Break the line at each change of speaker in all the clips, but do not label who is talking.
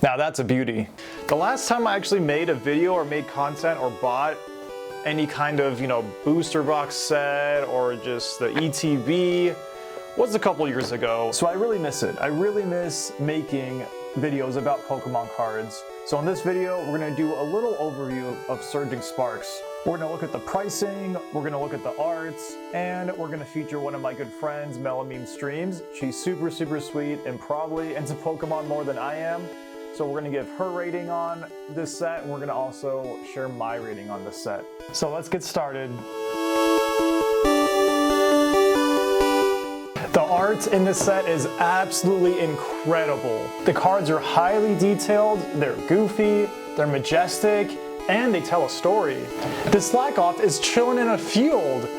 Now that's a beauty. The last time I actually made a video or made content or bought any kind of, booster box set or just the ETB was a couple years ago. So I really miss it. I really miss making videos about Pokemon cards. So in this video, we're gonna do a little overview of Surging Sparks. We're gonna look at the pricing, we're gonna look at the arts, and we're gonna feature one of my good friends, Melameme Streams. She's super sweet and probably into Pokemon more than I am. So we're gonna give her rating on this set, and we're gonna also share my rating on this set. So let's get started. The art in this set is absolutely incredible. The cards are highly detailed, they're goofy, they're majestic, and they tell a story. The Slakoth is chilling in a field.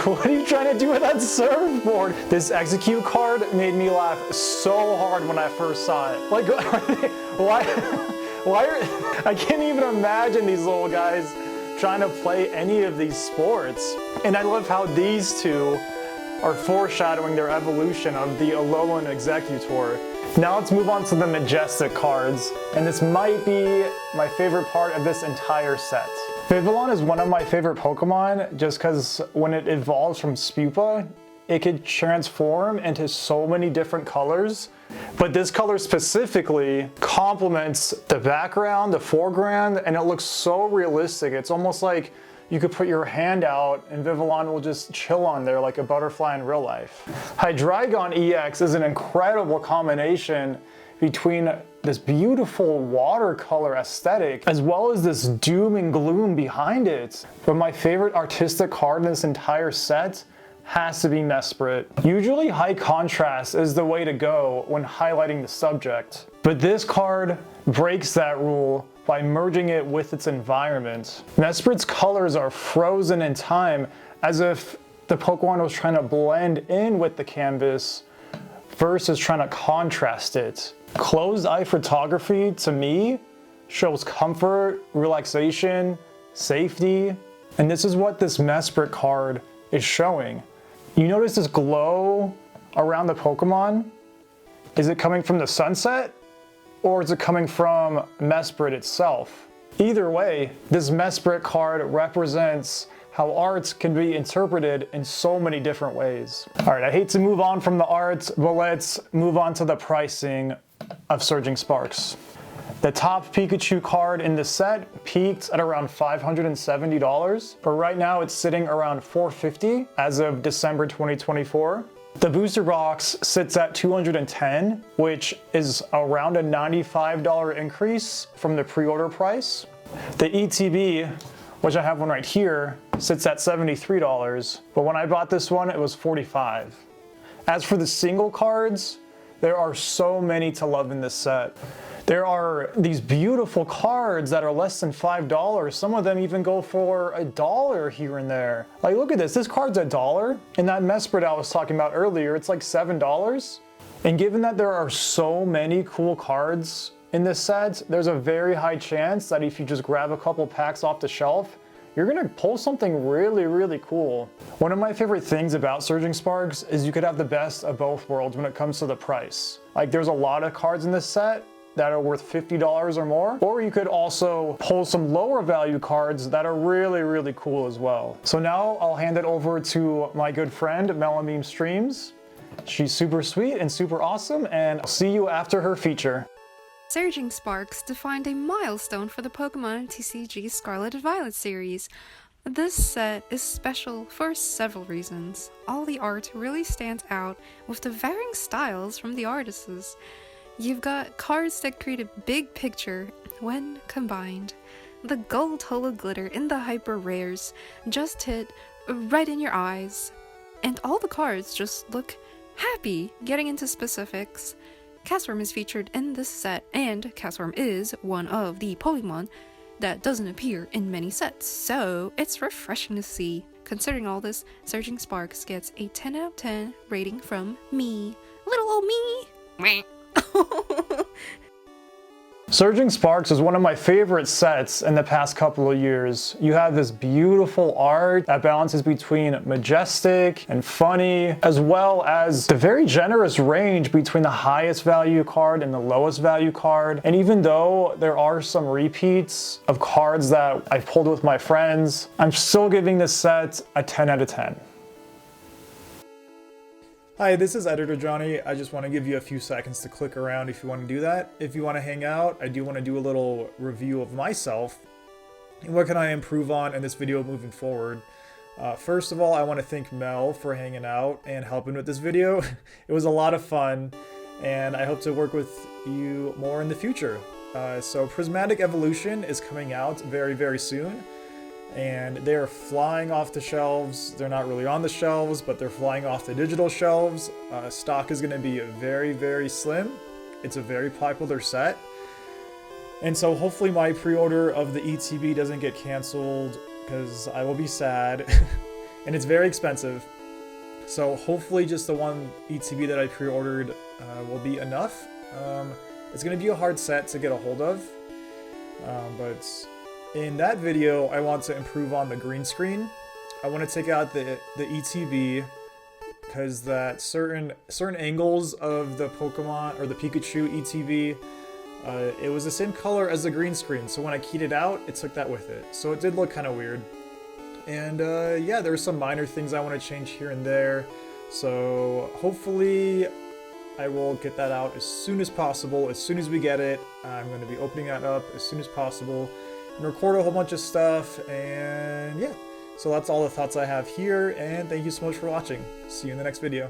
What are you trying to do with that surfboard? This Execute card made me laugh so hard when I first saw it. Like, why are, I can't even imagine these little guys trying to play any of these sports. And I love how these two are foreshadowing their evolution of the Alolan Executor. Now let's move on to the Majestic cards, and this might be my favorite part of this entire set. Vivillon is one of my favorite Pokemon just because when it evolves from Spupa, it could transform into so many different colors. But this color specifically complements the background, the foreground, and it looks so realistic. It's almost like you could put your hand out and Vivillon will just chill on there like a butterfly in real life. Hydreigon EX is an incredible combination between this beautiful watercolor aesthetic as well as this doom and gloom behind it. But my favorite artistic card in this entire set has to be Mesprit. Usually high contrast is the way to go when highlighting the subject, but this card breaks that rule by merging it with its environment. Mesprit's colors are frozen in time as if the Pokemon was trying to blend in with the canvas versus trying to contrast it. Closed eye photography to me shows comfort, relaxation, safety, and this is what this Mesprit card is showing. You notice this glow around the Pokemon? Is it coming from the sunset? Or is it coming from Mesprit itself? Either way, this Mesprit card represents how arts can be interpreted in so many different ways. All right, I hate to move on from the arts, but let's move on to the pricing of Surging Sparks. The top Pikachu card in the set peaked at around $570, but right now it's sitting around $450 as of December 2024. The booster box sits at $210, which is around a $95 increase from the pre-order price. The ETB, which I have one right here, sits at $73, but when I bought this one, it was $45. As for the single cards, there are so many to love in this set. There are these beautiful cards that are less than $5. Some of them even go for $1 here and there. Like, look at this. This card's $1. And that Mesprit I was talking about earlier, it's like $7. And given that there are so many cool cards in this set, there's a very high chance that if you just grab a couple packs off the shelf, you're gonna pull something really cool. One of my favorite things about Surging Sparks is you could have the best of both worlds when it comes to the price. Like, there's a lot of cards in this set that are worth $50 or more, or you could also pull some lower value cards that are really cool as well. So now I'll hand it over to my good friend Melameme Streams. She's super sweet and super awesome, and I'll see you after her feature.
Surging Sparks defined a milestone for the Pokemon TCG Scarlet and Violet series. This set is special for several reasons. All the art really stands out with the varying styles from the artists. You've got cards that create a big picture when combined. The gold holo glitter in the hyper rares just hit right in your eyes. And all the cards just look happy. Getting into specifics, Castform is featured in this set, and Castform is one of the Pokemon that doesn't appear in many sets, so it's refreshing to see. Considering all this, Surging Sparks gets a 10 out of 10 rating from me. Little old me!
Surging Sparks is one of my favorite sets in the past couple of years. You have this beautiful art that balances between majestic and funny, as well as the very generous range between the highest value card and the lowest value card. And even though there are some repeats of cards that I've pulled with my friends, I'm still giving this set a 10 out of 10. Hi, this is Editor Johnny. I just want to give you a few seconds to click around if you want to do that. If you want to hang out, I do want to do a little review of myself and what can I improve on in this video moving forward. First of all, I want to thank Mel for hanging out and helping with this video. It was a lot of fun, and I hope to work with you more in the future. So Prismatic Evolution is coming out very, very soon. And they're flying off the shelves. They're not really on the shelves, but they're flying off the digital shelves. Stock is going to be very, very slim. It's a very popular set. And so hopefully my pre-order of the ETB doesn't get canceled, because I will be sad. And it's very expensive. So hopefully just the one ETB that I pre-ordered will be enough. It's going to be a hard set to get a hold of. But in that video, I want to improve on the green screen. I want to take out the ETB, because that certain angles of the Pokemon or the Pikachu ETB, it was the same color as the green screen. So when I keyed it out, it took that with it. So it did look kind of weird. And yeah, there are some minor things I want to change here and there. So hopefully I will get that out as soon as possible. As soon as we get it, I'm going to be opening that up as soon as possible and record a whole bunch of stuff. And yeah, so that's all the thoughts I have here, and thank you so much for watching. See you in the next video.